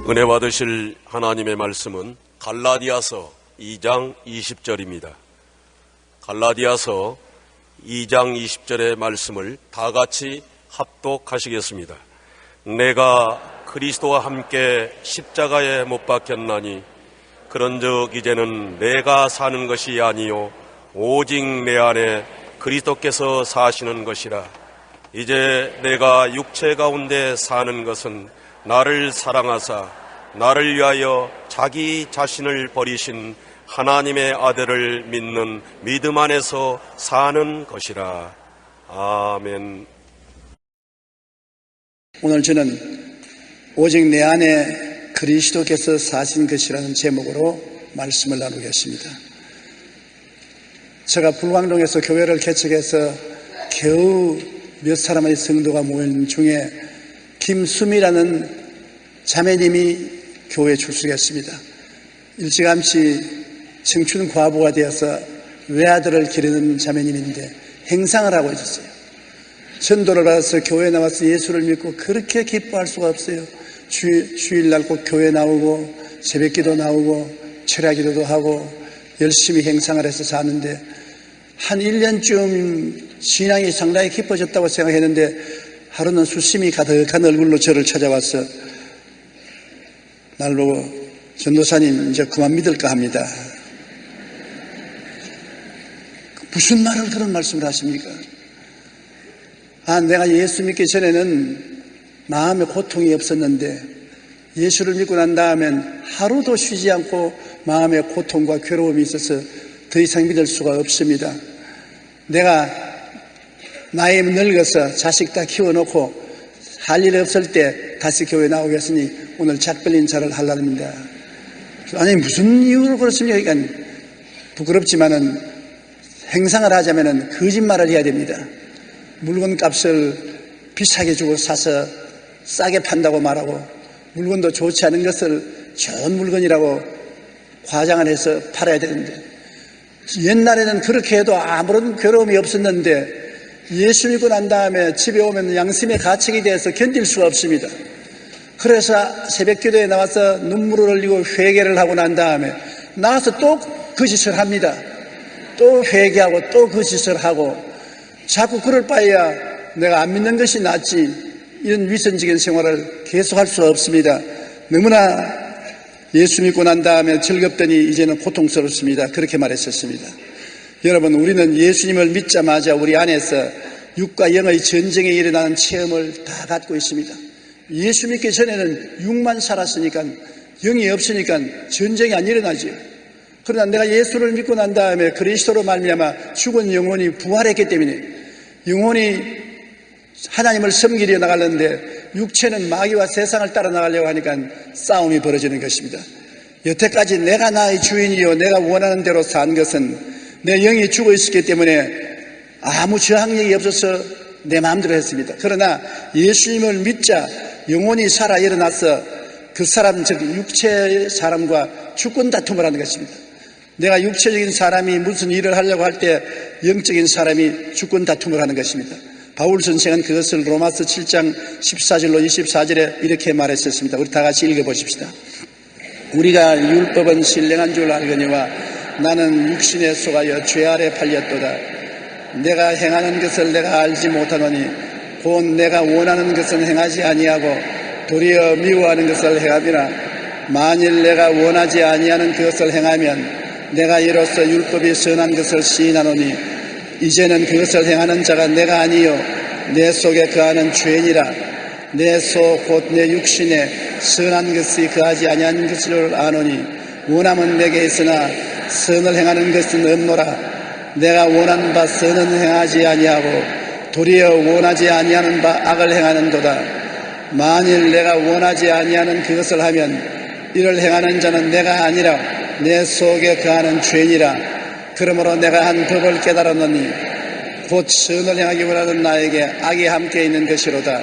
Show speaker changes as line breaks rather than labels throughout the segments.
은혜 받으실 하나님의 말씀은 갈라디아서 2장 20절입니다. 갈라디아서 2장 20절의 말씀을 다 같이 합독하시겠습니다. 내가 그리스도와 함께 십자가에 못 박혔나니 그런즉 이제는 내가 사는 것이 아니요 오직 내 안에 그리스도께서 사시는 것이라. 이제 내가 육체 가운데 사는 것은 나를 사랑하사 나를 위하여 자기 자신을 버리신 하나님의 아들을 믿는 믿음 안에서 사는 것이라. 아멘.
오늘 저는 오직 내 안에 그리스도께서 사신 것이라는 제목으로 말씀을 나누겠습니다. 제가 불광동에서 교회를 개척해서 겨우 몇 사람의 성도가 모인 중에 김수미라는 자매님이 교회에 출석했습니다. 일찌감치 청춘 과부가 되어서 외아들을 기르는 자매님인데 행상을 하고 있었어요. 전도를 받아서 교회에 나와서 예수를 믿고 그렇게 기뻐할 수가 없어요. 주일날 꼭 교회 나오고 새벽기도 나오고 철야기도도 하고 열심히 행상을 해서 사는데 한 1년쯤 신앙이 상당히 깊어졌다고 생각했는데 하루는 수심이 가득한 얼굴로 저를 찾아와서 날 보고 전도사님 이제 그만 믿을까 합니다. 무슨 말을 그런 말씀을 하십니까? 내가 예수 믿기 전에는 마음에 고통이 없었는데 예수를 믿고 난 다음엔 하루도 쉬지 않고 마음에 고통과 괴로움이 있어서 더 이상 믿을 수가 없습니다. 내가 나이 늙어서 자식 다 키워놓고 할 일 없을 때 다시 교회 나오겠으니 오늘 작별인 자를 하려합니다. 아니 무슨 이유로 그렇습니까? 그러니까 부끄럽지만은 행상을 하자면은 거짓말을 해야 됩니다. 물건 값을 비싸게 주고 사서 싸게 판다고 말하고 물건도 좋지 않은 것을 좋은 물건이라고 과장을 해서 팔아야 되는데 옛날에는 그렇게 해도 아무런 괴로움이 없었는데 예수 믿고 난 다음에 집에 오면 양심의 가책이 돼서 견딜 수가 없습니다. 그래서 새벽기도에 나와서 눈물을 흘리고 회개를 하고 난 다음에 나와서 또 그 짓을 합니다. 또 회개하고 또 그 짓을 하고 자꾸 그럴 바에야 내가 안 믿는 것이 낫지 이런 위선적인 생활을 계속할 수가 없습니다. 너무나 예수 믿고 난 다음에 즐겁더니 이제는 고통스럽습니다. 그렇게 말했었습니다. 여러분, 우리는 예수님을 믿자마자 우리 안에서 육과 영의 전쟁에 일어나는 체험을 다 갖고 있습니다. 예수 믿기 전에는 육만 살았으니까 영이 없으니까 전쟁이 안 일어나죠. 그러나 내가 예수를 믿고 난 다음에 그리스도로 말미암아 죽은 영혼이 부활했기 때문에 영혼이 하나님을 섬기려 나가려는데 육체는 마귀와 세상을 따라 나가려고 하니까 싸움이 벌어지는 것입니다. 여태까지 내가 나의 주인이요 내가 원하는 대로 산 것은 내 영이 죽어 있었기 때문에 아무 저항력이 없어서 내 마음대로 했습니다. 그러나 예수님을 믿자 영혼이 살아 일어나서 그 사람 즉 육체의 사람과 주권 다툼을 하는 것입니다. 내가 육체적인 사람이 무슨 일을 하려고 할 때 영적인 사람이 주권 다툼을 하는 것입니다. 바울 선생은 그것을 로마서 7장 14절로 24절에 이렇게 말했었습니다. 우리 다 같이 읽어보십시다. 우리가 율법은 신령한 줄 알거니와 나는 육신에 속하여 죄 아래 팔렸도다. 내가 행하는 것을 내가 알지 못하노니 곧 내가 원하는 것은 행하지 아니하고 도리어 미워하는 것을 행함이라. 만일 내가 원하지 아니하는 그것을 행하면 내가 이로써 율법이 선한 것을 시인하노니 이제는 그것을 행하는 자가 내가 아니요 내 속에 거하는 죄니라. 내 속 곧 내 육신에 선한 것이 거하지 아니한 것을 아노니 원함은 내게 있으나 선을 행하는 것은 없노라. 내가 원하는 바 선은 행하지 아니하고 도리어 원하지 아니하는 바 악을 행하는도다. 만일 내가 원하지 아니하는 그것을 하면 이를 행하는 자는 내가 아니라 내 속에 거하는 죄니라. 그러므로 내가 한 법을 깨달았노니 곧 선을 행하기 원하는 나에게 악이 함께 있는 것이로다.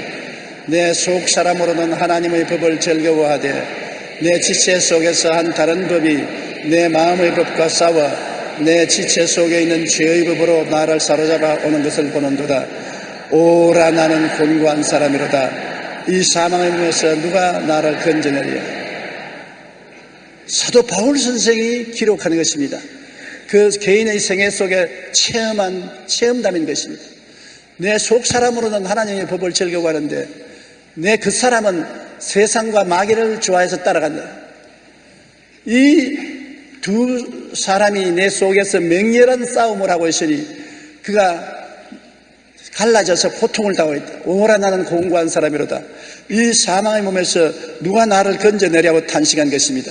내 속 사람으로는 하나님의 법을 즐거워하되 내 지체 속에서 한 다른 법이 내 마음의 법과 싸워 내 지체 속에 있는 죄의 법으로 나를 사로잡아 오는 것을 보는도다. 오라 나는 곤고한 사람이로다. 이 사망의 문에서 누가 나를 건져내리야. 사도 바울 선생이 기록하는 것입니다. 그 개인의 생애 속에 체험담인 것입니다. 내 속 사람으로는 하나님의 법을 즐겨가는데 내 그 사람은 세상과 마귀를 좋아해서 따라간다. 이 두 사람이 내 속에서 맹렬한 싸움을 하고 있으니 그가 갈라져서 고통을 당하고 있다. 오라 나는 공고한 사람이로다. 이 사망의 몸에서 누가 나를 건져내려고 탄식한 것입니다.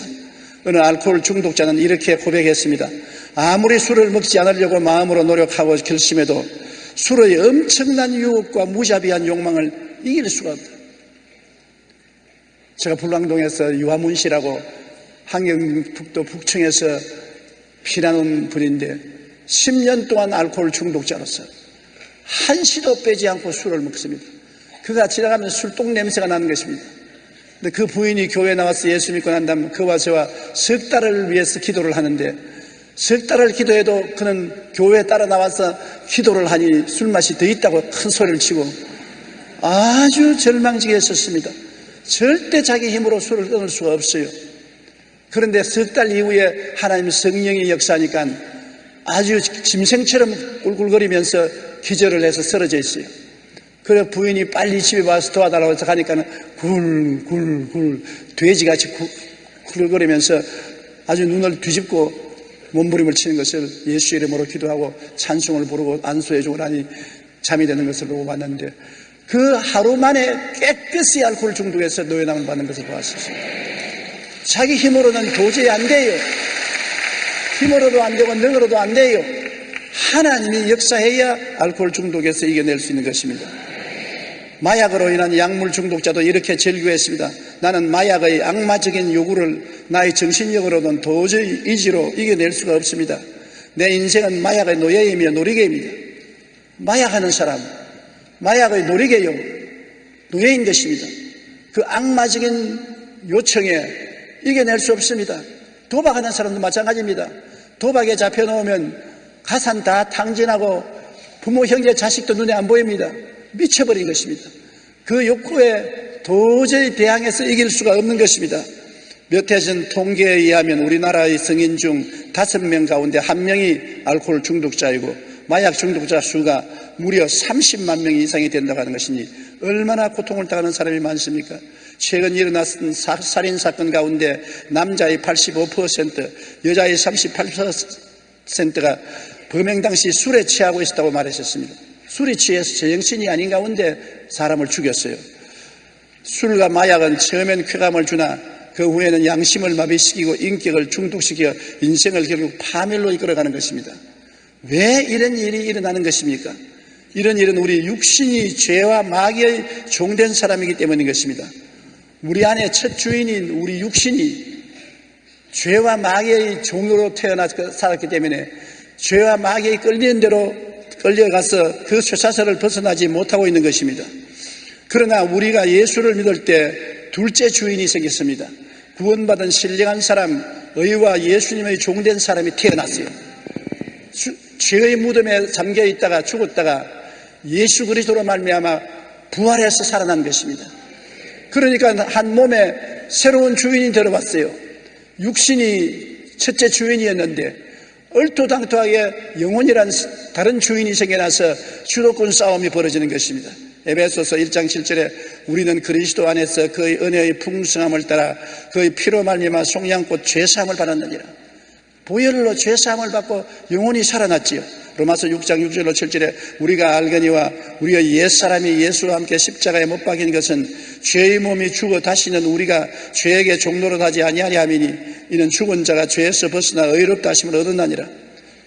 어느 알코올 중독자는 이렇게 고백했습니다. 아무리 술을 먹지 않으려고 마음으로 노력하고 결심해도 술의 엄청난 유혹과 무자비한 욕망을 이길 수가 없다. 제가 불광동에서 유화문 씨라고 한경북도 북층에서 피난온 분인데 10년 동안 알코올 중독자로서 한시도 빼지 않고 술을 먹습니다. 그가 지나가면서 술똥 냄새가 나는 것입니다. 근데 그 부인이 교회에 나와서 예수 믿고 난 다음 그와 저와 석 달을 위해서 기도를 하는데 석 달을 기도해도 그는 교회에 따라 나와서 기도를 하니 술맛이 더 있다고 큰 소리를 치고 아주 절망지게 했었습니다. 절대 자기 힘으로 술을 끊을 수가 없어요. 그런데 석 달 이후에 하나님 성령이 역사하니까 아주 짐승처럼 꿀꿀거리면서 기절을 해서 쓰러져 있어요. 그래 부인이 빨리 집에 와서 도와달라고 해서 가니까 굴굴굴 돼지같이 굴거리면서 아주 눈을 뒤집고 몸부림을 치는 것을 예수 이름으로 기도하고 찬송을 부르고 안수해주고 나니 잠이 드는 것을 보고 봤는데 그 하루 만에 깨끗이 알코올 중독에서 노예남을 받는 것을 보았습니다. 자기 힘으로는 도저히 안 돼요. 힘으로도 안 되고 능으로도 안 돼요. 하나님이 역사해야 알코올 중독에서 이겨낼 수 있는 것입니다. 마약으로 인한 약물 중독자도 이렇게 절규했습니다. 나는 마약의 악마적인 요구를 나의 정신력으로는 도저히 의지로 이겨낼 수가 없습니다. 내 인생은 마약의 노예이며 놀이개입니다. 마약하는 사람, 마약의 놀이개요, 노예인 것입니다. 그 악마적인 요청에 이겨낼 수 없습니다. 도박하는 사람도 마찬가지입니다. 도박에 잡혀놓으면 가산 다 탕진하고 부모, 형제, 자식도 눈에 안 보입니다. 미쳐버린 것입니다. 그 욕구에 도저히 대항해서 이길 수가 없는 것입니다. 몇 해 전 통계에 의하면 우리나라의 성인 중 5명 가운데 1명이 알코올 중독자이고 마약 중독자 수가 무려 30만 명 이상이 된다고 하는 것이니 얼마나 고통을 당하는 사람이 많습니까? 최근 일어났던 살인사건 가운데 남자의 85%, 여자의 38%가 범행 당시 술에 취하고 있었다고 말하셨습니다. 술이 취해서 제정신이 아닌 가운데 사람을 죽였어요. 술과 마약은 처음엔 쾌감을 주나 그 후에는 양심을 마비시키고 인격을 중독시켜 인생을 결국 파멸로 이끌어가는 것입니다. 왜 이런 일이 일어나는 것입니까? 이런 일은 우리 육신이 죄와 마귀의 종된 사람이기 때문인 것입니다. 우리 안에 첫 주인인 우리 육신이 죄와 마귀의 종으로 태어나서 살았기 때문에 죄와 마귀의 끌리는 대로 끌려가서 그 쇠사슬을 벗어나지 못하고 있는 것입니다. 그러나 우리가 예수를 믿을 때 둘째 주인이 생겼습니다. 구원받은 신령한 사람, 의와 예수님의 종된 사람이 태어났어요. 죄의 무덤에 잠겨 있다가 죽었다가 예수 그리스도로 말미암아 부활해서 살아난 것입니다. 그러니까 한 몸에 새로운 주인이 들어왔어요. 육신이 첫째 주인이었는데 얼토당토하게 영혼이란 다른 주인이 생겨나서 주도권 싸움이 벌어지는 것입니다. 에베소서 1장 7절에 우리는 그리스도 안에서 그의 은혜의 풍성함을 따라 그의 피로 말미암아 속량꽃 죄사함을 받았느니라. 보혈로 죄사함을 받고 영혼이 살아났지요. 로마서 6장 6절로 7절에 우리가 알거니와 우리의 옛사람이 예수와 함께 십자가에 못 박힌 것은 죄의 몸이 죽어 다시는 우리가 죄에게 종노릇 하지 아니하리 함이니 이는 죽은 자가 죄에서 벗어나 의롭다 하심을 얻었나니라.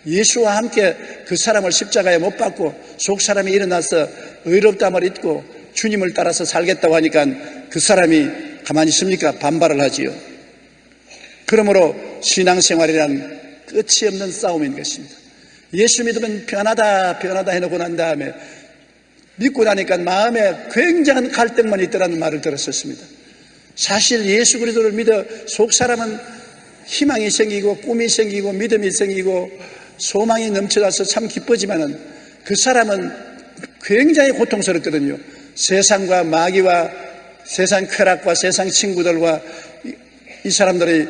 예수와 함께 그 사람을 십자가에 못 박고 속 사람이 일어나서 의롭다함을 잊고 주님을 따라서 살겠다고 하니까 그 사람이 가만히 있습니까? 반발을 하지요. 그러므로 신앙생활이란 끝이 없는 싸움인 것입니다. 예수 믿으면 편하다 해놓고 난 다음에 믿고 나니까 마음에 굉장한 갈등만 있더라는 말을 들었었습니다. 사실 예수 그리스도를 믿어 속 사람은 희망이 생기고 꿈이 생기고 믿음이 생기고 소망이 넘쳐나서 참 기쁘지만은 그 사람은 굉장히 고통스럽거든요. 세상과 마귀와 세상 쾌락과 세상 친구들과 이 사람들의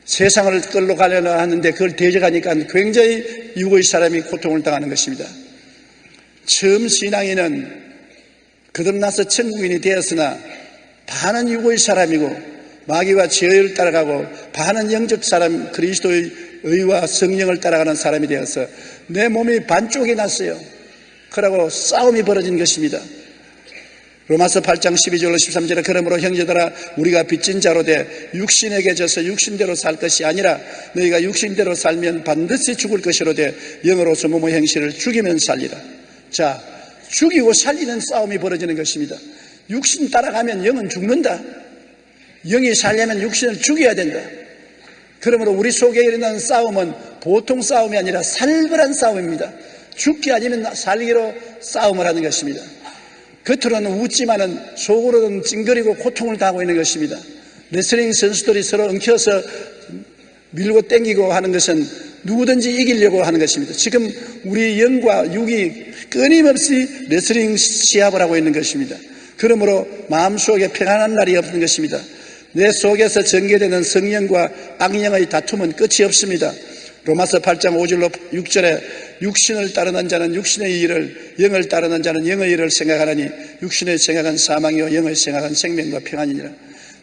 세상을 끌러 가려고 하는데 그걸 대적하니까 굉장히 육의 사람이 고통을 당하는 것입니다. 처음 신앙인은 거듭나서 천국인이 되었으나 반은 육의 사람이고 마귀와 죄를 따라가고 반은 영적 사람, 그리스도의 의와 성령을 따라가는 사람이 되어서 내 몸이 반쪽이 났어요. 그러고 싸움이 벌어진 것입니다. 로마서 8장 12절로 13절에 그러므로 형제들아 우리가 빚진 자로 돼 육신에게 져서 육신대로 살 것이 아니라 너희가 육신대로 살면 반드시 죽을 것이로되 영으로서 몸의 행실을 죽이면 살리라. 자, 죽이고 살리는 싸움이 벌어지는 것입니다. 육신 따라가면 영은 죽는다. 영이 살려면 육신을 죽여야 된다. 그러므로 우리 속에 일어나는 싸움은 보통 싸움이 아니라 살벌한 싸움입니다. 죽기 아니면 살기로 싸움을 하는 것입니다. 겉으로는 웃지만은 속으로는 찡그리고 고통을 당하고 있는 것입니다. 레슬링 선수들이 서로 엉켜서 밀고 땡기고 하는 것은 누구든지 이기려고 하는 것입니다. 지금 우리 영과 육이 끊임없이 레슬링 시합을 하고 있는 것입니다. 그러므로 마음속에 평안한 날이 없는 것입니다. 내 속에서 전개되는 성령과 악령의 다툼은 끝이 없습니다. 로마서 8장 5절로 6절에 육신을 따르는 자는 육신의 일을, 영을 따르는 자는 영의 일을 생각하라니 육신의 생각은 사망이요 영의 생각은 생명과 평안이니라.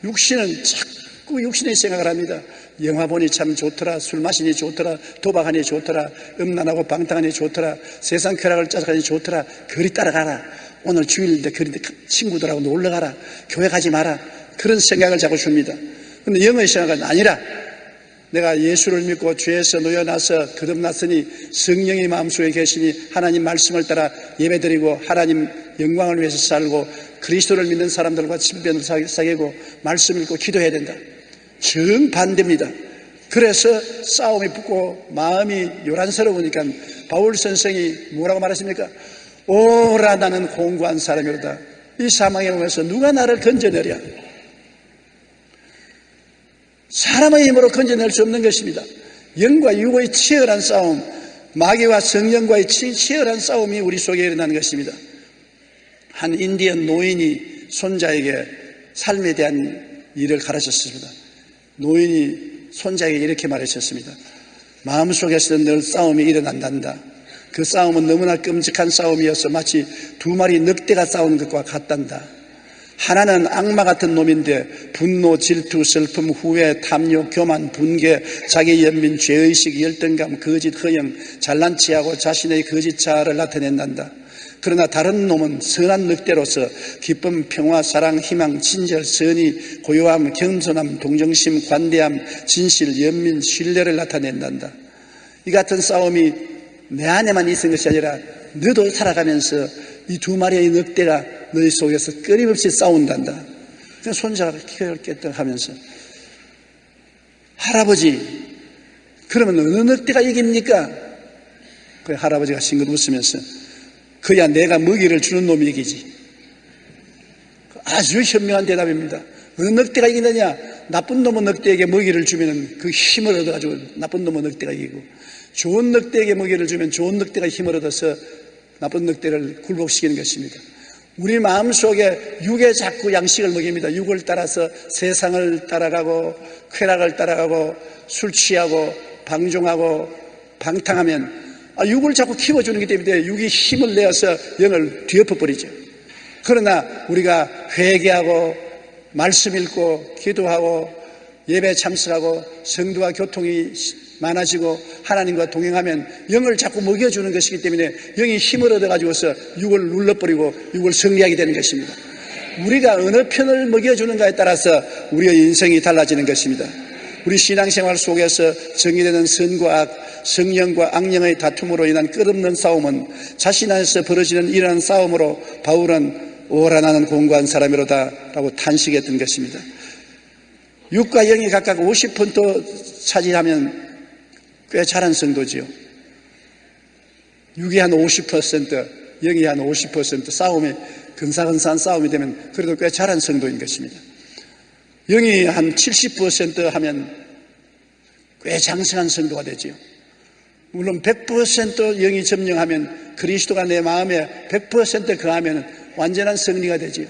육신은 자꾸 육신의 생각을 합니다. 영화 보니 참 좋더라, 술 마시니 좋더라, 도박하니 좋더라, 음란하고 방탕하니 좋더라, 세상 쾌락을 짜증하니 좋더라, 그리 따라가라, 오늘 주일인데 그리 친구들하고 놀러가라, 교회 가지 마라, 그런 생각을 자꾸 줍니다. 그런데 영의 생각은 아니라 내가 예수를 믿고 죄에서 놓여나서 거듭났으니 성령이 마음속에 계시니 하나님 말씀을 따라 예배드리고 하나님 영광을 위해서 살고 그리스도를 믿는 사람들과 친변을 사귀고 말씀 읽고 기도해야 된다. 정반대입니다. 그래서 싸움이 붙고 마음이 요란스러우니까 바울 선생이 뭐라고 말했습니까? 오라 나는 공고한 사람이로다. 이 사망에 오면서 누가 나를 건져내랴. 사람의 힘으로 건져낼 수 없는 것입니다. 영과 육의 치열한 싸움, 마귀와 성령과의 치열한 싸움이 우리 속에 일어나는 것입니다. 한 인디언 노인이 손자에게 삶에 대한 일을 가르쳤습니다. 노인이 손자에게 이렇게 말하셨습니다. 마음속에서 늘 싸움이 일어난단다. 그 싸움은 너무나 끔찍한 싸움이어서 마치 두 마리 늑대가 싸우는 것과 같단다. 하나는 악마 같은 놈인데 분노, 질투, 슬픔, 후회, 탐욕, 교만, 분개, 자기 연민, 죄의식, 열등감, 거짓, 허영, 잘난 체하고 자신의 거짓 자아를 나타낸단다. 그러나 다른 놈은 선한 늑대로서 기쁨, 평화, 사랑, 희망, 친절, 선의, 고요함, 겸손함, 동정심, 관대함, 진실, 연민, 신뢰를 나타낸단다. 이 같은 싸움이 내 안에만 있는 것이 아니라 너도 살아가면서 이 두 마리의 늑대가 너희 속에서 끊임없이 싸운단다. 손자가 깨끗 하면서 할아버지, 그러면 어느 늑대가 이깁니까? 그 할아버지가 싱긋 웃으면서 그야 내가 먹이를 주는 놈이 이기지. 아주 현명한 대답입니다. 어느 늑대가 이기느냐? 나쁜 놈은 늑대에게 먹이를 주면 그 힘을 얻어가지고 나쁜 놈은 늑대가 이기고, 좋은 늑대에게 먹이를 주면 좋은 늑대가 힘을 얻어서 나쁜 늑대를 굴복시키는 것입니다. 우리 마음속에 육에 자꾸 양식을 먹입니다. 육을 따라서 세상을 따라가고 쾌락을 따라가고 술 취하고 방종하고 방탕하면 육을 자꾸 키워주는 것 때문에 육이 힘을 내어서 영을 뒤엎어버리죠. 그러나 우리가 회개하고 말씀 읽고 기도하고 예배 참석하고 성도와 교통이 많아지고 하나님과 동행하면 영을 자꾸 먹여주는 것이기 때문에 영이 힘을 얻어가지고서 육을 눌러버리고 육을 승리하게 되는 것입니다. 우리가 어느 편을 먹여주는가에 따라서 우리의 인생이 달라지는 것입니다. 우리 신앙생활 속에서 정의되는 선과 악, 성령과 악령의 다툼으로 인한 끝없는 싸움은 자신 안에서 벌어지는 이러한 싸움으로 바울은 오라 나는 공고한 사람이로다 라고 탄식했던 것입니다. 육과 영이 각각 50% 차지하면 꽤 잘한 성도지요. 육이 한 50%, 영이 한 50% 싸움이 근사근사한 싸움이 되면 그래도 꽤 잘한 성도인 것입니다. 영이 한 70% 하면 꽤 장성한 성도가 되지요. 물론 100% 영이 점령하면 그리스도가 내 마음에 100% 거하면 완전한 승리가 되지요.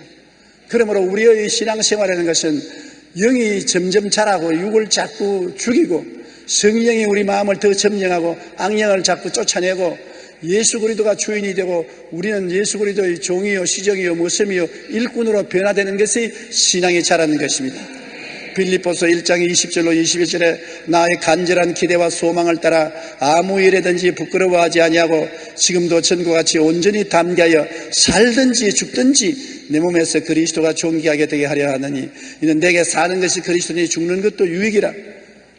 그러므로 우리의 신앙생활이라는 것은 영이 점점 자라고 육을 자꾸 죽이고 성령이 우리 마음을 더 점령하고 악령을 자꾸 쫓아내고 예수 그리스도가 주인이 되고 우리는 예수 그리스도의 종이요 시정이요 모섬이요 일꾼으로 변화되는 것이 신앙이 자라는 것입니다. 빌립보서 1장 20절로 21절에 나의 간절한 기대와 소망을 따라 아무 일에든지 부끄러워하지 아니하고 지금도 전과 같이 온전히 담대하여 살든지 죽든지 내 몸에서 그리스도가 존귀하게 되게 하려 하느니 이는 내게 사는 것이 그리스도니 죽는 것도 유익이라.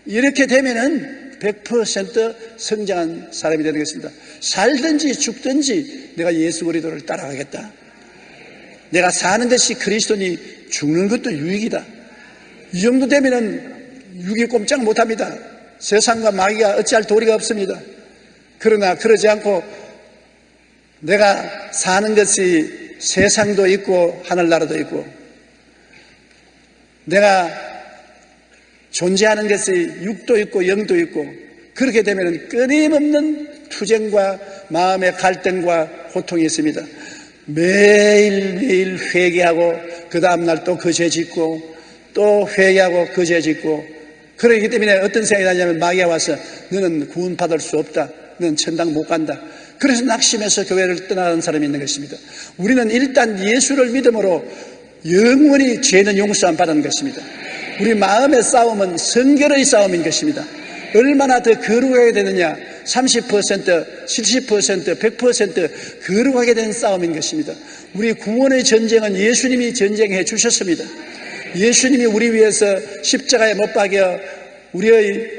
이렇게 되면은 100% 성장한 사람이 되는 것입니다. 살든지 죽든지 내가 예수 그리스도를 따라가겠다. 내가 사는 것이 그리스도니 죽는 것도 유익이다. 이 정도 되면은 육이 꼼짝 못합니다. 세상과 마귀가 어찌할 도리가 없습니다. 그러나 그러지 않고 내가 사는 것이 세상도 있고 하늘나라도 있고 내가 존재하는 것이 육도 있고 영도 있고 그렇게 되면 끊임없는 투쟁과 마음의 갈등과 고통이 있습니다. 매일매일 회개하고 그 다음날 또 그 죄 짓고 또 회개하고 그 죄 짓고 그러기 때문에 어떤 생각이 나냐면 마귀가 와서 너는 구원받을 수 없다. 너는 천당 못 간다. 그래서 낙심해서 교회를 떠나는 사람이 있는 것입니다. 우리는 일단 예수를 믿음으로 영원히 죄는 용서함 받는 것입니다. 우리 마음의 싸움은 성결의 싸움인 것입니다. 얼마나 더 거룩하게 되느냐 30%, 70%, 100% 거룩하게 된 싸움인 것입니다. 우리 구원의 전쟁은 예수님이 전쟁해 주셨습니다. 예수님이 우리 위해서 십자가에 못 박여 우리의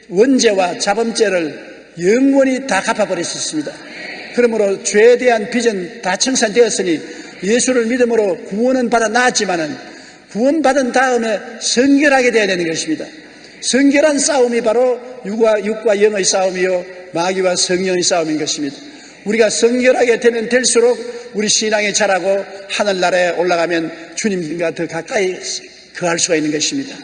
원죄와 자범죄를 영원히 다 갚아버렸습니다. 그러므로 죄에 대한 빚은 다 청산되었으니 예수를 믿음으로 구원은 받아 나았지만은 구원받은 다음에 성결하게 되어야 되는 것입니다. 성결한 싸움이 바로 육과 영의 싸움이요 마귀와 성령의 싸움인 것입니다. 우리가 성결하게 되면 될수록 우리 신앙이 자라고 하늘나라에 올라가면 주님과 더 가까이 거할 수가 있는 것입니다.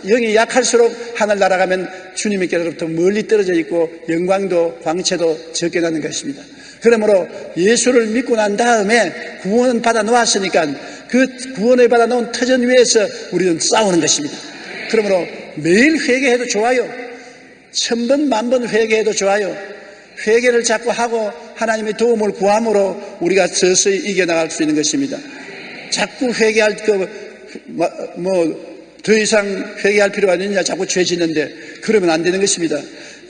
영이 약할수록 하늘나라 가면 주님께로부터 멀리 떨어져 있고 영광도 광채도 적게 나는 것입니다. 그러므로 예수를 믿고 난 다음에 구원은 받아 놓았으니까 그 구원을 받아 놓은 터전 위에서 우리는 싸우는 것입니다. 그러므로 매일 회개해도 좋아요. 1000번, 10,000번 회개해도 좋아요. 회개를 자꾸 하고 하나님의 도움을 구함으로 우리가 서서히 이겨나갈 수 있는 것입니다. 자꾸 회개할 더 이상 회개할 필요가 있느냐 자꾸 죄 짓는데 그러면 안 되는 것입니다.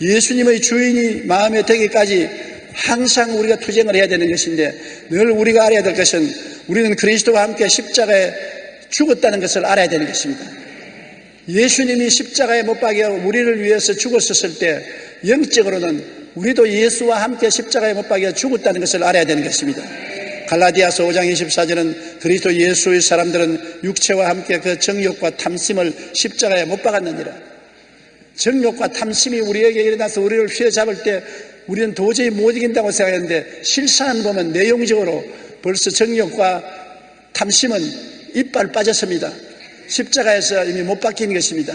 예수님의 주인이 마음에 되기까지 항상 우리가 투쟁을 해야 되는 것인데 늘 우리가 알아야 될 것은 우리는 그리스도와 함께 십자가에 죽었다는 것을 알아야 되는 것입니다. 예수님이 십자가에 못 박여 우리를 위해서 죽었을 때 영적으로는 우리도 예수와 함께 십자가에 못 박여 죽었다는 것을 알아야 되는 것입니다. 갈라디아서 5장 24절은 그리스도 예수의 사람들은 육체와 함께 그 정욕과 탐심을 십자가에 못 박았느니라. 정욕과 탐심이 우리에게 일어나서 우리를 휘어잡을 때 우리는 도저히 못 이긴다고 생각했는데 실상을 보면 내용적으로 벌써 정욕과 탐심은 이빨 빠졌습니다. 십자가에서 이미 못 박힌 것입니다.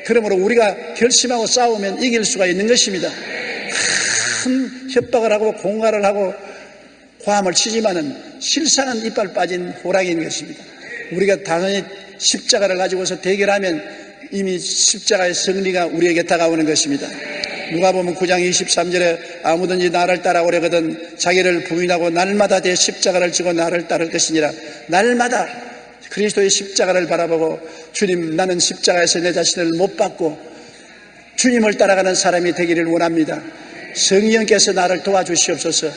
그러므로 우리가 결심하고 싸우면 이길 수가 있는 것입니다. 큰 협박을 하고 공갈을 하고 고함을 치지만은 실상은 이빨 빠진 호랑이인 것입니다. 우리가 당연히 십자가를 가지고서 대결하면 이미 십자가의 승리가 우리에게 다가오는 것입니다. 누가복음 9장 23절에 아무든지 나를 따라오려거든 자기를 부인하고 날마다 내 십자가를 지고 나를 따를 것이니라. 날마다 그리스도의 십자가를 바라보고 주님 나는 십자가에서 내 자신을 못 받고 주님을 따라가는 사람이 되기를 원합니다. 성령께서 나를 도와주시옵소서.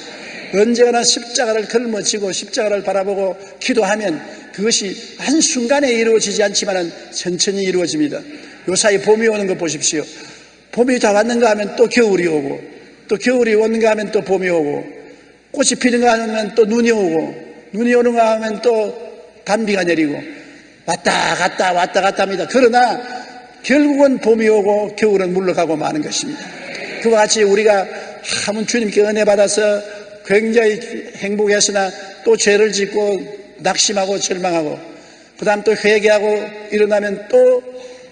언제나 십자가를 걸머쥐고 십자가를 바라보고 기도하면 그것이 한순간에 이루어지지 않지만 천천히 이루어집니다. 요사이 봄이 오는 거 보십시오. 봄이 다 왔는가 하면 또 겨울이 오고 또 겨울이 오는가 하면 또 봄이 오고 꽃이 피는가 하면 또 눈이 오고 눈이 오는가 하면 또 단비가 내리고 왔다 갔다 합니다. 그러나 결국은 봄이 오고 겨울은 물러가고 마는 것입니다. 그와 같이 우리가 한번 주님께 은혜 받아서 굉장히 행복했으나 또 죄를 짓고 낙심하고 절망하고 그 다음 또 회개하고 일어나면 또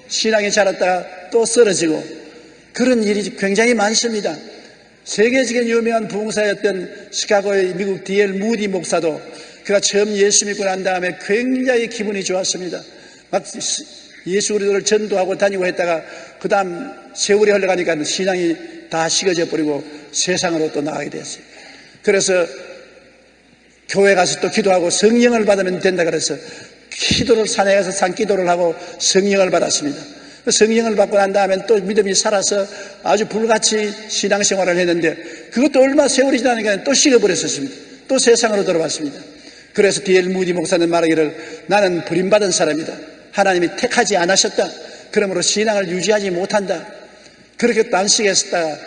신앙이 자랐다가 또 쓰러지고 그런 일이 굉장히 많습니다. 세계적인 유명한 부흥사였던 시카고의 미국 D.L. 무디 목사도 그가 처음 예수 믿고 난 다음에 굉장히 기분이 좋았습니다. 막 예수 그리스도를 전도하고 다니고 했다가 그 다음 세월이 흘러가니까 신앙이 다 식어져 버리고 세상으로 또 나가게 됐어요. 그래서 교회 가서 또 기도하고 성령을 받으면 된다 그래서 기도를 산에 가서 산기도를 하고 성령을 받았습니다. 성령을 받고 난 다음에 또 믿음이 살아서 아주 불같이 신앙생활을 했는데 그것도 얼마 세월이 지나니까 또 식어버렸었습니다. 또 세상으로 돌아왔습니다. 그래서 D.L. 무디 목사는 말하기를 나는 버림받은 사람이다. 하나님이 택하지 않으셨다. 그러므로 신앙을 유지하지 못한다. 그렇게 또 안식했다가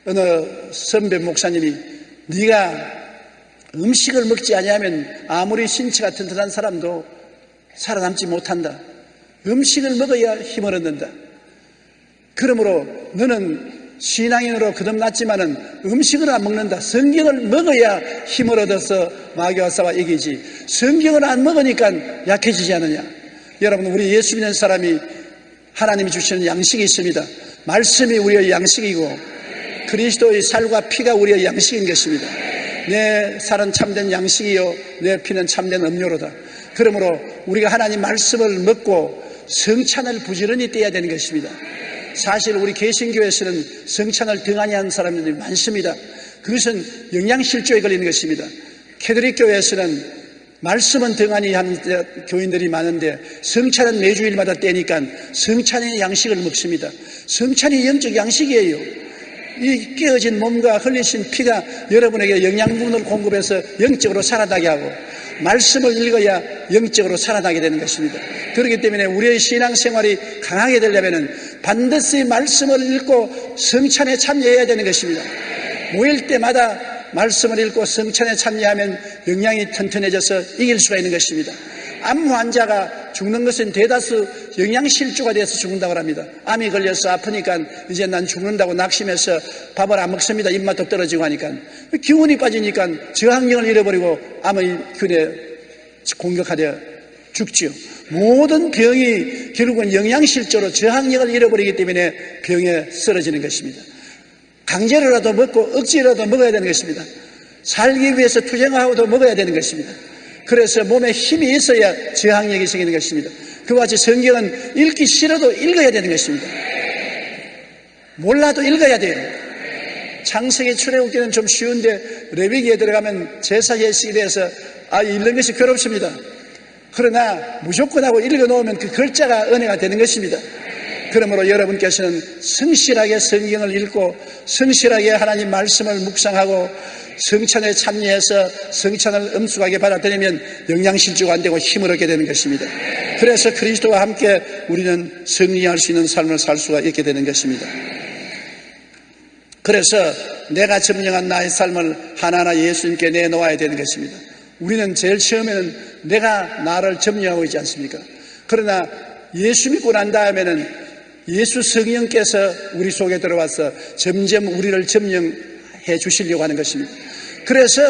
어느 선배 목사님이 네가 음식을 먹지 아니하면 아무리 신체가 튼튼한 사람도 살아남지 못한다. 음식을 먹어야 힘을 얻는다. 그러므로 너는 신앙인으로 거듭났지만은 음식을 안 먹는다. 성경을 먹어야 힘을 얻어서 마귀와싸워 이기지. 성경을 안 먹으니까 약해지지 않느냐. 여러분, 우리 예수 믿는 사람이 하나님이 주시는 양식이 있습니다. 말씀이 우리의 양식이고 그리스도의 살과 피가 우리의 양식인 것입니다. 내 살은 참된 양식이요 내 피는 참된 음료로다. 그러므로 우리가 하나님 말씀을 먹고 성찬을 부지런히 떼야 되는 것입니다. 사실 우리 개신교에서는 성찬을 등한히 하는 사람들이 많습니다. 그것은 영양실조에 걸리는 것입니다. 캐톨릭 교회에서는 말씀은 등한히 하는 교인들이 많은데 성찬은 매주일마다 떼니까 성찬의 양식을 먹습니다. 성찬이 영적 양식이에요. 이 깨어진 몸과 흘리신 피가 여러분에게 영양분을 공급해서 영적으로 살아나게 하고 말씀을 읽어야 영적으로 살아나게 되는 것입니다. 그렇기 때문에 우리의 신앙생활이 강하게 되려면 반드시 말씀을 읽고 성찬에 참여해야 되는 것입니다. 모일 때마다 말씀을 읽고 성찬에 참여하면 영양이 튼튼해져서 이길 수가 있는 것입니다. 암 환자가 죽는 것은 대다수 영양실조가 돼서 죽는다고 합니다. 암이 걸려서 아프니까 이제 난 죽는다고 낙심해서 밥을 안 먹습니다. 입맛도 떨어지고 하니까 기운이 빠지니까 저항력을 잃어버리고 암의 균에 공격하여 죽지요. 모든 병이 결국은 영양실조로 저항력을 잃어버리기 때문에 병에 쓰러지는 것입니다. 강제로라도 먹고 억지로라도 먹어야 되는 것입니다. 살기 위해서 투쟁하고도 먹어야 되는 것입니다. 그래서 몸에 힘이 있어야 저항력이 생기는 것입니다. 그와 같이 성경은 읽기 싫어도 읽어야 되는 것입니다. 몰라도 읽어야 돼요. 창세기 출애굽기는 좀 쉬운데 레위기에 들어가면 제사 예식에 대해서 읽는 것이 괴롭습니다. 그러나 무조건 하고 읽어놓으면 그 글자가 은혜가 되는 것입니다. 그러므로 여러분께서는 성실하게 성경을 읽고 성실하게 하나님 말씀을 묵상하고 성찬에 참여해서 성찬을 엄숙하게 받아들이면 영양실조가 안 되고 힘을 얻게 되는 것입니다. 그래서 그리스도와 함께 우리는 승리할 수 있는 삶을 살 수가 있게 되는 것입니다. 그래서 내가 점령한 나의 삶을 하나하나 예수님께 내놓아야 되는 것입니다. 우리는 제일 처음에는 내가 나를 점령하고 있지 않습니까? 그러나 예수 믿고 난 다음에는 예수 성령께서 우리 속에 들어와서 점점 우리를 점령해 주시려고 하는 것입니다. 그래서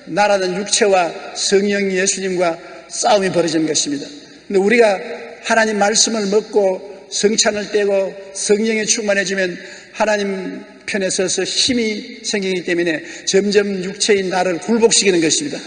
나라는 육체와 성령 예수님과 싸움이 벌어지는 것입니다. 근데 우리가 하나님 말씀을 먹고 성찬을 떼고 성령에 충만해지면 하나님 편에 서서 힘이 생기기 때문에 점점 육체인 나를 굴복시키는 것입니다.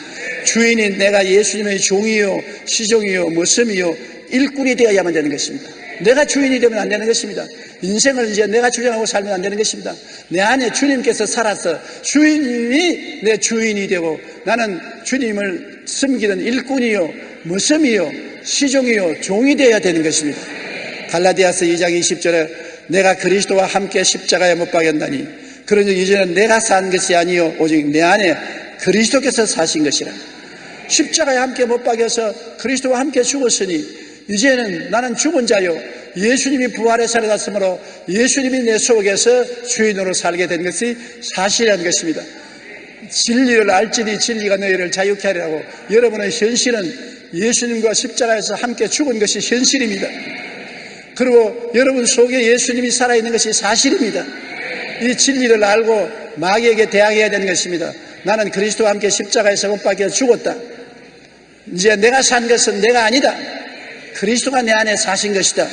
주인이 내가 예수님의 종이요 시종이요 머슴이요 일꾼이 되어야만 되는 것입니다. 내가 주인이 되면 안 되는 것입니다. 인생을 이제 내가 주장하고 살면 안 되는 것입니다. 내 안에 주님께서 살아서 주인이 내 주인이 되고 나는 주님을 섬기는 일꾼이요 머슴이요 시종이요 종이 되어야 되는 것입니다. 갈라디아서 2장 20절에 내가 그리스도와 함께 십자가에 못 박였나니 그러니 이제는 내가 산 것이 아니요 오직 내 안에 그리스도께서 사신 것이라. 십자가에 함께 못 박여서 그리스도와 함께 죽었으니 이제는 나는 죽은 자요 예수님이 부활해 살아났으므로 예수님이 내 속에서 주인으로 살게 된 것이 사실이라는 것입니다. 진리를 알지니 진리가 너희를 자유케 하리라고. 여러분의 현실은 예수님과 십자가에서 함께 죽은 것이 현실입니다. 그리고 여러분 속에 예수님이 살아있는 것이 사실입니다. 이 진리를 알고 마귀에게 대항해야 되는 것입니다. 나는 그리스도와 함께 십자가에서 못 박혀 죽었다. 이제 내가 산 것은 내가 아니다. 그리스도가 내 안에 사신 것이다.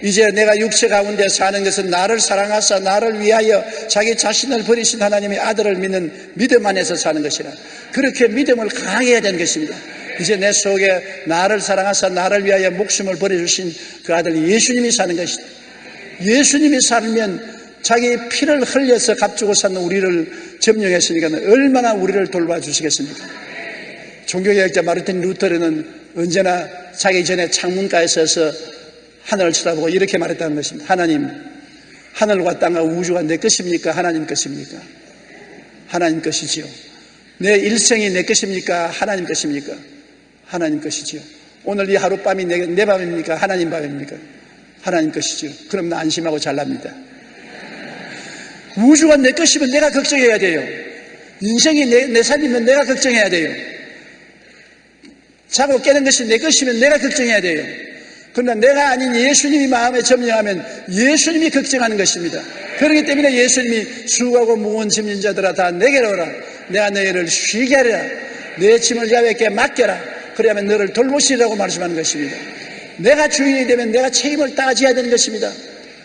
이제 내가 육체 가운데 사는 것은 나를 사랑하사 나를 위하여 자기 자신을 버리신 하나님의 아들을 믿는 믿음 안에서 사는 것이라. 그렇게 믿음을 강하게 해야 되는 것입니다. 이제 내 속에 나를 사랑하사 나를 위하여 목숨을 버려주신 그 아들 예수님이 사는 것이다. 예수님이 살면 자기 피를 흘려서 값주고 산 우리를 점령했으니까 얼마나 우리를 돌봐주시겠습니까? 종교개혁자 마르틴 루터르는 언제나 자기 전에 창문가에 서서 하늘을 쳐다보고 이렇게 말했다는 것입니다. 하나님, 하늘과 땅과 우주가 내 것입니까? 하나님 것입니까? 하나님 것이지요. 내 일생이 내 것입니까? 하나님 것입니까? 하나님 것이지요. 오늘 이 하룻밤이 내 밤입니까? 하나님 밤입니까? 하나님 것이지요. 그럼 나 안심하고 잘납니다. 우주가 내 것이면 내가 걱정해야 돼요. 인생이 내 삶이면 내가 걱정해야 돼요. 자고 깨는 것이 내 것이면 내가 걱정해야 돼요. 그러나 내가 아닌 예수님이 마음에 점령하면 예수님이 걱정하는 것입니다. 그렇기 때문에 예수님이 수고하고 무거운 짐진 자들아 다 내게로 오라. 내가 너희를 쉬게 하리라. 내 짐을 야훼께 맡겨라. 그래야만 너를 돌보시리라고 말씀하는 것입니다. 내가 주인이 되면 내가 책임을 따져야 되는 것입니다.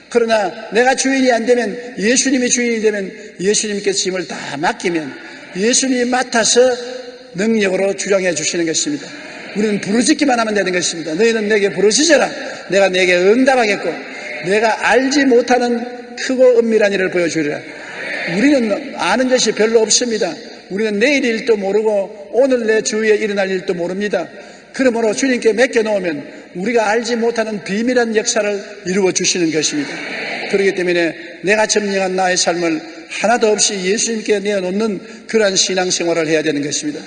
그러나 내가 주인이 안 되면, 예수님이 주인이 되면 예수님께 짐을 다 맡기면 예수님이 맡아서 능력으로 주장해 주시는 것입니다. 우리는 부르짖기만 하면 되는 것입니다. 너희는 내게 부르짖어라. 내가 내게 응답하겠고 내가 알지 못하는 크고 은밀한 일을 보여주리라. 우리는 아는 것이 별로 없습니다. 우리는 내일 일도 모르고 오늘 내 주위에 일어날 일도 모릅니다. 그러므로 주님께 맡겨놓으면 우리가 알지 못하는 비밀한 역사를 이루어 주시는 것입니다. 그렇기 때문에 내가 점령한 나의 삶을 하나도 없이 예수님께 내어놓는 그러한 신앙생활을 해야 되는 것입니다.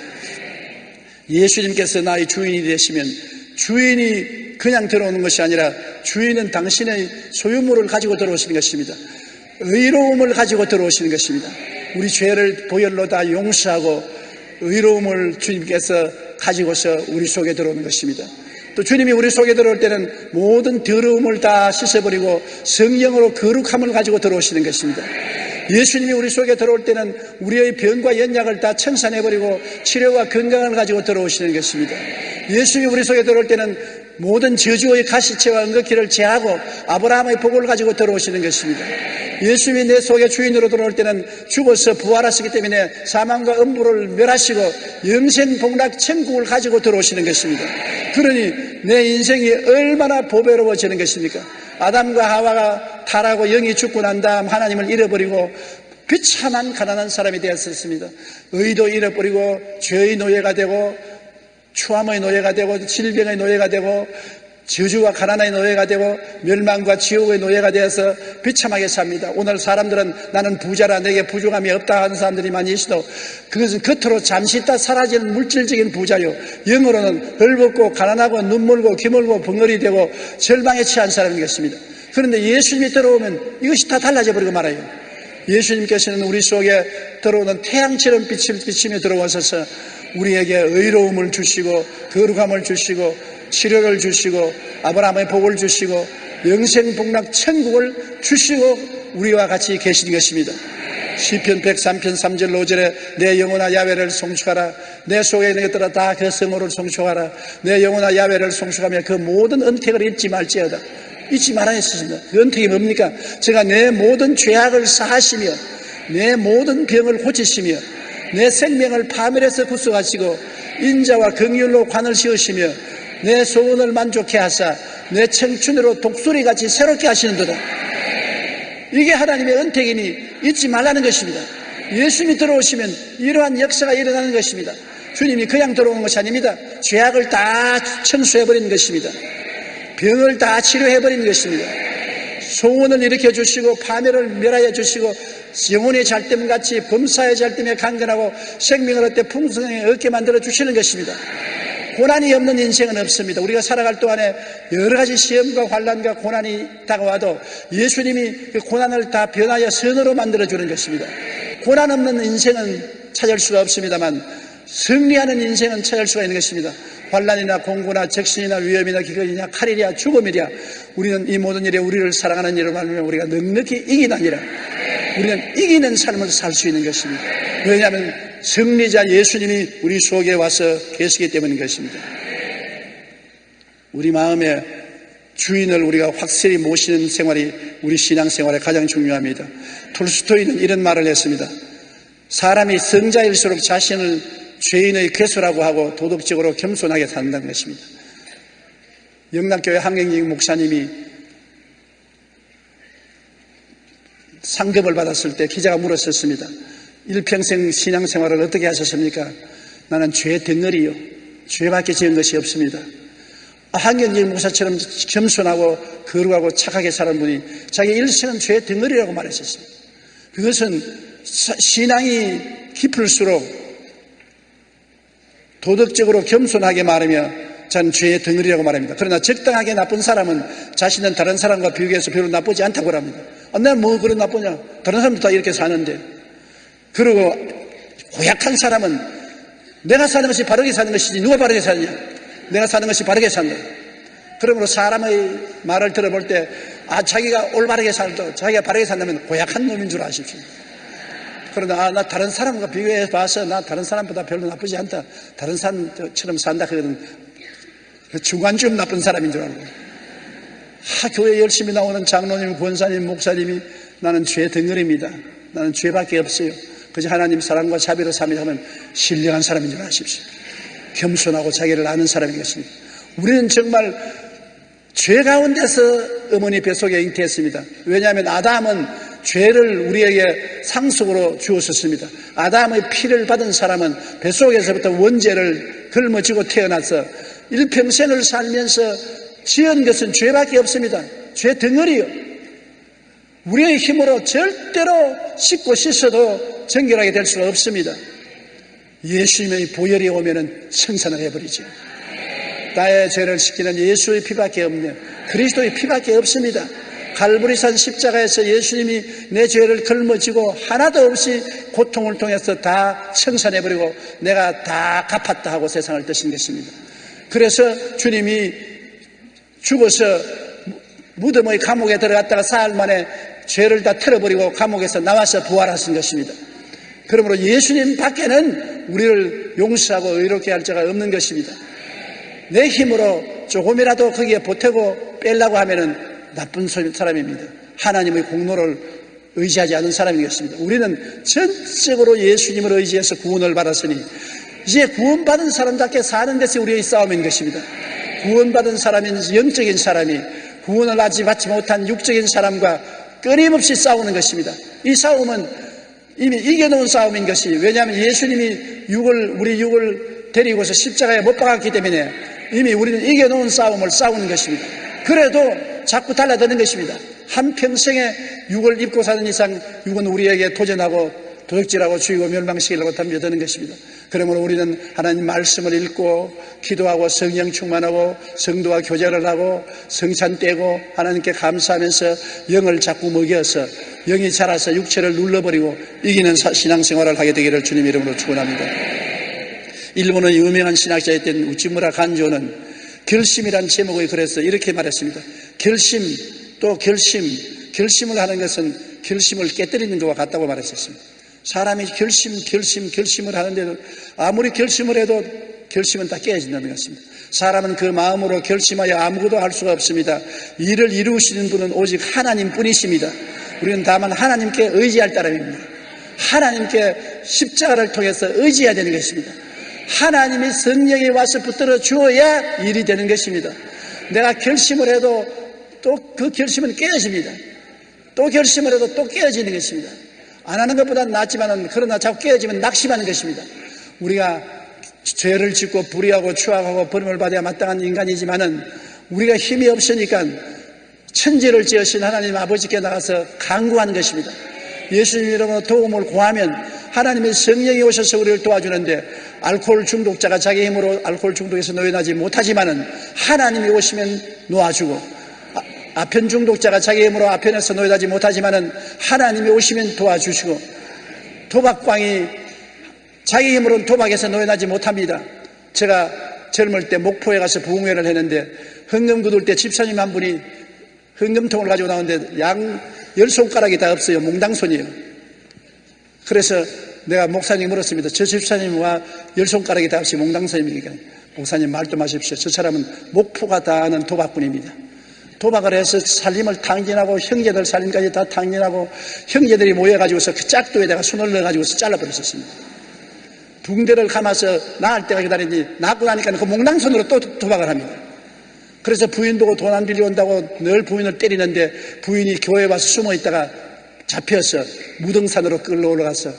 예수님께서 나의 주인이 되시면, 주인이 그냥 들어오는 것이 아니라 주인은 당신의 소유물을 가지고 들어오시는 것입니다. 의로움을 가지고 들어오시는 것입니다. 우리 죄를 보혈로 다 용서하고 의로움을 주님께서 가지고서 우리 속에 들어오는 것입니다. 또 주님이 우리 속에 들어올 때는 모든 더러움을 다 씻어버리고 성령으로 거룩함을 가지고 들어오시는 것입니다. 예수님이 우리 속에 들어올 때는 우리의 병과 연약을 다 청산해버리고 치료와 건강을 가지고 들어오시는 것입니다. 예수님이 우리 속에 들어올 때는 모든 저주의 가시체와 은거키를 제하고 아브라함의 복을 가지고 들어오시는 것입니다. 예수님이 내 속에 주인으로 들어올 때는 죽어서 부활하시기 때문에 사망과 음부를 멸하시고 영생 복락 천국을 가지고 들어오시는 것입니다. 그러니 내 인생이 얼마나 보배로워지는 것입니까? 아담과 하와가 타락하고 영이 죽고 난 다음 하나님을 잃어버리고 비참한 가난한 사람이 되었습니다. 의도 잃어버리고 죄의 노예가 되고 추함의 노예가 되고 질병의 노예가 되고 저주와 가난의 노예가 되고 멸망과 지옥의 노예가 되어서 비참하게 삽니다. 오늘 사람들은 나는 부자라 내게 부족함이 없다 하는 사람들이 많이 있어도 그것은 겉으로 잠시 있다 사라지는 물질적인 부자요, 영으로는 헐벗고 가난하고 눈물고 기물고 벙어리 되고 절망에 처한 사람인 것입니다. 그런데 예수님이 들어오면 이것이 다 달라져 버리고 말아요. 예수님께서는 우리 속에 들어오는 태양처럼 빛을 비치며 들어와서 우리에게 의로움을 주시고 거룩함을 주시고 치료를 주시고 아브라함의 복을 주시고 영생 복락 천국을 주시고 우리와 같이 계신 것입니다. 시편 103편 3절 5절에 내 영혼아 야훼를 송축하라. 내 속에 있는 것들아 다 그 성호를 송축하라. 내 영혼아 야훼를 송축하며 그 모든 은택을 잊지 말지어다. 잊지 말아야 했습니다. 그 은택이 뭡니까? 제가 내 모든 죄악을 사하시며 내 모든 병을 고치시며 내 생명을 파멸해서 구속하시고 인자와 긍휼로 관을 씌우시며 내 소원을 만족해 하사 내 청춘으로 독수리같이 새롭게 하시는도다. 이게 하나님의 은택이니 잊지 말라는 것입니다. 예수님이 들어오시면 이러한 역사가 일어나는 것입니다. 주님이 그냥 들어오는 것이 아닙니다. 죄악을 다 청소해버리는 것입니다. 병을 다 치료해버리는 것입니다. 소원을 일으켜 주시고 파멸을 멸하여 주시고 영혼의 잘됨같이 범사의 잘됨에 강건하고 생명을 얻되 풍성하게 얻게 만들어 주시는 것입니다. 고난이 없는 인생은 없습니다. 우리가 살아갈 동안에 여러 가지 시험과 환난과 고난이 다가와도 예수님이 그 고난을 다 변하여 선으로 만들어주는 것입니다. 고난 없는 인생은 찾을 수가 없습니다만 승리하는 인생은 찾을 수가 있는 것입니다. 환난이나 공고나 적신이나 위험이나 기근이나 칼이랴 죽음이랴 우리는 이 모든 일에 우리를 사랑하는 이로 말하면 우리가 넉넉히 이기다니라. 우리는 이기는 삶을 살 수 있는 것입니다. 왜냐하면 승리자 예수님이 우리 속에 와서 계시기 때문인 것입니다. 우리 마음의 주인을 우리가 확실히 모시는 생활이 우리 신앙생활에 가장 중요합니다. 톨스토이는 이런 말을 했습니다. 사람이 성자일수록 자신을 죄인의 괴수라고 하고 도덕적으로 겸손하게 산다는 것입니다. 영락교회 한경직 목사님이 상급을 받았을 때 기자가 물었었습니다. 일평생 신앙생활을 어떻게 하셨습니까? 나는 죄 덩어리요. 죄밖에 지은 것이 없습니다. 한경직 목사처럼 겸손하고 거룩하고 착하게 사는 분이 자기 일생은 죄 덩어리라고 말했었습니다. 그것은 신앙이 깊을수록 도덕적으로 겸손하게 말하며 저는 죄의 덩어리라고 말합니다. 그러나 적당하게 나쁜 사람은 자신은 다른 사람과 비교해서 별로 나쁘지 않다고 합니다. 내가 뭐 그런 나쁘냐? 다른 사람도 다 이렇게 사는데. 그리고 고약한 사람은 내가 사는 것이 바르게 사는 것이지 누가 바르게 사느냐? 내가 사는 것이 바르게 산다. 그러므로 사람의 말을 들어볼 때 자기가 올바르게 살도 자기가 바르게 산다면 고약한 놈인 줄 아십시오. 그러나 나 다른 사람과 비교해 봐서 나 다른 사람보다 별로 나쁘지 않다. 다른 사람처럼 산다. 그거는 중간쯤 나쁜 사람인 줄 알고. 교회 열심히 나오는 장로님, 권사님, 목사님이 나는 죄 덩어리입니다. 나는 죄밖에 없어요. 그저 하나님 사랑과 자비로 삼위하면 신령한 사람인 줄 아십시오. 겸손하고 자기를 아는 사람인 것입니다. 우리는 정말 죄 가운데서 어머니 뱃속에 잉태했습니다. 왜냐하면 아담은 죄를 우리에게 상속으로 주었었습니다. 아담의 피를 받은 사람은 뱃속에서부터 원죄를 걸머쥐고 태어나서 일평생을 살면서 지은 것은 죄밖에 없습니다. 죄 덩어리요. 우리의 힘으로 절대로 씻고 씻어도 정결하게 될 수가 없습니다. 예수님의 보혈이 오면은 청산을 해버리죠. 나의 죄를 씻기는 예수의 피밖에 없네. 그리스도의 피밖에 없습니다. 갈보리산 십자가에서 예수님이 내 죄를 걸머쥐고 하나도 없이 고통을 통해서 다 청산해버리고 내가 다 갚았다 하고 세상을 뜨신 것입니다. 그래서 주님이 죽어서 무덤의 감옥에 들어갔다가 사흘 만에 죄를 다 털어버리고 감옥에서 나와서 부활하신 것입니다. 그러므로 예수님 밖에는 우리를 용서하고 의롭게 할 자가 없는 것입니다. 내 힘으로 조금이라도 거기에 보태고 빼려고 하면은 나쁜 사람입니다. 하나님의 공로를 의지하지 않은 사람이겠습니다. 우리는 전적으로 예수님을 의지해서 구원을 받았으니 이제 구원받은 사람답게 사는 것이 우리의 싸움인 것입니다. 구원받은 사람인 영적인 사람이 구원을 아직 받지 못한 육적인 사람과 끊임없이 싸우는 것입니다. 이 싸움은 이미 이겨놓은 싸움인 것이, 왜냐하면 예수님이 우리 육을 데리고서 십자가에 못 박았기 때문에 이미 우리는 이겨놓은 싸움을 싸우는 것입니다. 그래도 자꾸 달라드는 것입니다. 한평생에 육을 입고 사는 이상 육은 우리에게 도전하고 도적질하고 죽이고 멸망시키려고 덤벼드는 것입니다. 그러므로 우리는 하나님 말씀을 읽고 기도하고 성령 충만하고 성도와 교제를 하고 성찬 떼고 하나님께 감사하면서 영을 자꾸 먹여서 영이 자라서 육체를 눌러버리고 이기는 신앙생활을 하게 되기를 주님 이름으로 축원합니다. 일본의 유명한 신학자였던 우치무라 간조는 결심이란 제목의 글에서 이렇게 말했습니다. 결심을 하는 것은 결심을 깨뜨리는 것과 같다고 말했었습니다. 사람이 결심을 하는데도 아무리 결심을 해도 결심은 다 깨진다는 것입니다. 사람은 그 마음으로 결심하여 아무것도 할 수가 없습니다. 일을 이루시는 분은 오직 하나님 뿐이십니다. 우리는 다만 하나님께 의지할 따름입니다. 하나님께 십자가를 통해서 의지해야 되는 것입니다. 하나님이 성령이 와서 붙들어 주어야 일이 되는 것입니다. 내가 결심을 해도 또 그 결심은 깨어집니다. 또 결심을 해도 또 깨어지는 것입니다. 안 하는 것보다는 낫지만은, 그러나 자꾸 깨어지면 낙심하는 것입니다. 우리가 죄를 짓고 불의하고 추악하고 버림을 받아야 마땅한 인간이지만은 우리가 힘이 없으니까 천지를 지으신 하나님 아버지께 나가서 간구하는 것입니다. 예수님 이름으로 도움을 구하면 하나님의 성령이 오셔서 우리를 도와주는데, 알코올 중독자가 자기 힘으로 알코올 중독에서 놓여나지 못하지만은 하나님이 오시면 놓아주고, 아편 중독자가 자기 힘으로 아편에서 놓여나지 못하지만은 하나님이 오시면 도와주시고, 도박광이 자기 힘으로는 도박에서 놓여나지 못합니다. 제가 젊을 때 목포에 가서 부흥회를 했는데 헌금 거둘 때 집사님 한 분이 헌금통을 가지고 나오는데 양 10손가락이 다 없어요. 몽당손이에요. 그래서 내가 목사님 물었습니다. 저 집사님과 10손가락이 다 없이 몽당손입니까? 목사님 말도 마십시오. 저 사람은 목포가 다 아는 도박꾼입니다. 도박을 해서 살림을 탕진하고 형제들 살림까지 다 탕진하고 형제들이 모여가지고서 그 짝도에다가 손을 넣어가지고서 잘라버렸었습니다. 붕대를 감아서 나을 때가 기다리니 낳고 나니까 그 몽당손으로 또 도박을 합니다. 그래서 부인 보고 돈 안 빌려온다고 늘 부인을 때리는데 부인이 교회에 와서 숨어 있다가 잡혀서 무등산으로 끌러 올라가서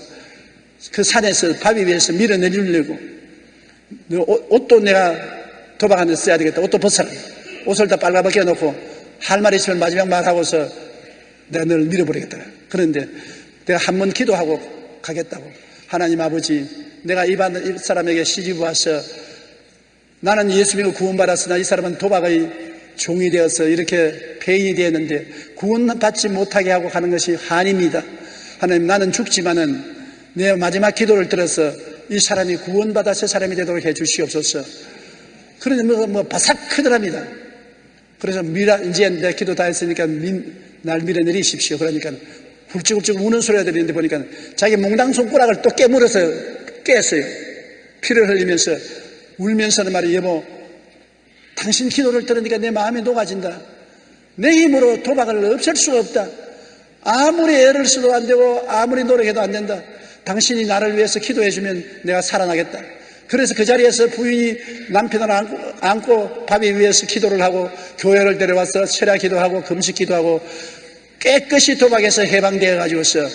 그 산에서 바위 위에서 밀어내리려고 옷도 내가 도박하는 데 써야 되겠다. 옷도 벗어라. 옷을 다 빨가벗겨 놓고 할 말 있으면 마지막 말하고서 내가 너를 밀어버리겠다. 그런데 내가 한 번 기도하고 가겠다고. 하나님 아버지, 내가 이 사람에게 시집 와서 나는 예수 믿고 구원받았으나 이 사람은 도박의 종이 되어서 이렇게 폐인이 되었는데 구원받지 못하게 하고 가는 것이 한입니다. 하나님, 나는 죽지만은 내 마지막 기도를 들어서 이 사람이 구원받아 새 사람이 되도록 해 주시옵소서. 그러니 바삭 크더랍니다. 그래서 이제 내 기도 다 했으니까 날 밀어내리십시오. 그러니까 훌쩍훌쩍 우는 소리가 들리는데 보니까 자기 몽당 손가락을 또 깨물어서 깼어요. 피를 흘리면서 울면서는 말이에요. 여보, 당신 기도를 들으니까 내 마음이 녹아진다. 내 힘으로 도박을 없앨 수가 없다. 아무리 애를 써도 안 되고 아무리 노력해도 안 된다. 당신이 나를 위해서 기도해주면 내가 살아나겠다. 그래서 그 자리에서 부인이 남편을 안고 바위 위에서 기도를 하고 교회를 데려와서 철야 기도하고 금식 기도하고 깨끗이 도박에서 해방되어 가지고서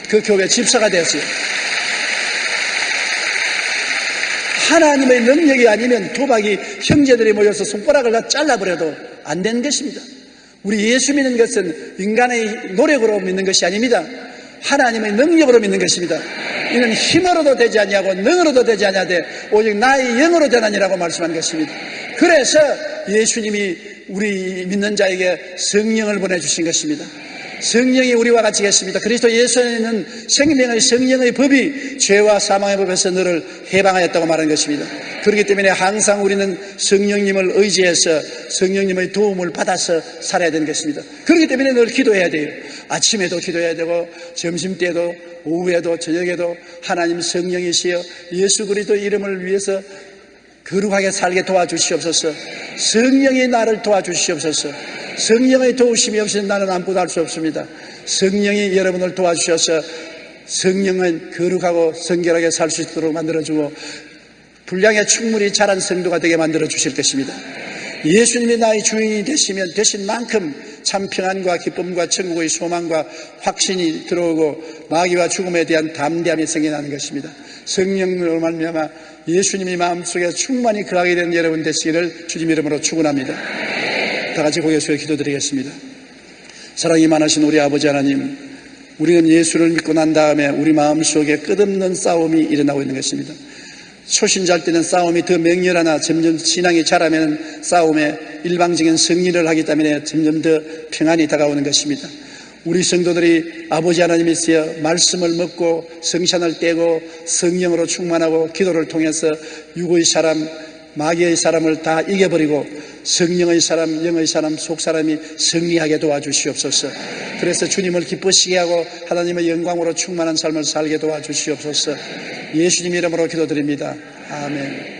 그 교회 집사가 되었어요. 하나님의 능력이 아니면 도박이 형제들이 모여서 손가락을 다 잘라버려도 안 되는 것입니다. 우리 예수 믿는 것은 인간의 노력으로 믿는 것이 아닙니다. 하나님의 능력으로 믿는 것입니다. 이는 힘으로도 되지 아니하고 능으로도 되지 아니하되 오직 나의 영으로 되나니라고 말씀한 것입니다. 그래서 예수님이 우리 믿는 자에게 성령을 보내주신 것입니다. 성령이 우리와 같이 계십니다. 그리스도 예수에는 생명의 성령의 법이 죄와 사망의 법에서 너를 해방하였다고 말한 것입니다. 그렇기 때문에 항상 우리는 성령님을 의지해서 성령님의 도움을 받아서 살아야 되는 것입니다. 그렇기 때문에 늘 기도해야 돼요. 아침에도 기도해야 되고 점심때도 오후에도 저녁에도 하나님 성령이시여 예수 그리스도 이름을 위해서 거룩하게 살게 도와주시옵소서. 성령이 나를 도와주시옵소서. 성령의 도우심이 없이는 나는 아무것도 할 수 없습니다. 성령이 여러분을 도와주셔서 성령은 거룩하고 성결하게 살 수 있도록 만들어주고 분량에 충분히 자란 성도가 되게 만들어 주실 것입니다. 예수님이 나의 주인이 되시면 되신 만큼 참 평안과 기쁨과 천국의 소망과 확신이 들어오고 마귀와 죽음에 대한 담대함이 생겨나는 것입니다. 성령으로 말미암아 예수님이 마음속에 충만히 거하게 되는 여러분 되시기를 주님 이름으로 축원합니다. 다 같이 고개 숙여 기도드리겠습니다. 사랑이 많으신 우리 아버지 하나님, 우리는 예수를 믿고 난 다음에 우리 마음속에 끝없는 싸움이 일어나고 있는 것입니다. 초신자일 때는 싸움이 더 맹렬하나 점점 신앙이 자라면 싸움에 일방적인 승리를 하기 때문에 점점 더 평안이 다가오는 것입니다. 우리 성도들이 아버지 하나님이 있어 말씀을 먹고 성찬을 떼고 성령으로 충만하고 기도를 통해서 육의 사람, 마귀의 사람을 다 이겨버리고 성령의 사람, 영의 사람, 속사람이 승리하게 도와주시옵소서. 그래서 주님을 기쁘시게 하고 하나님의 영광으로 충만한 삶을 살게 도와주시옵소서. 예수님 이름으로 기도드립니다. 아멘.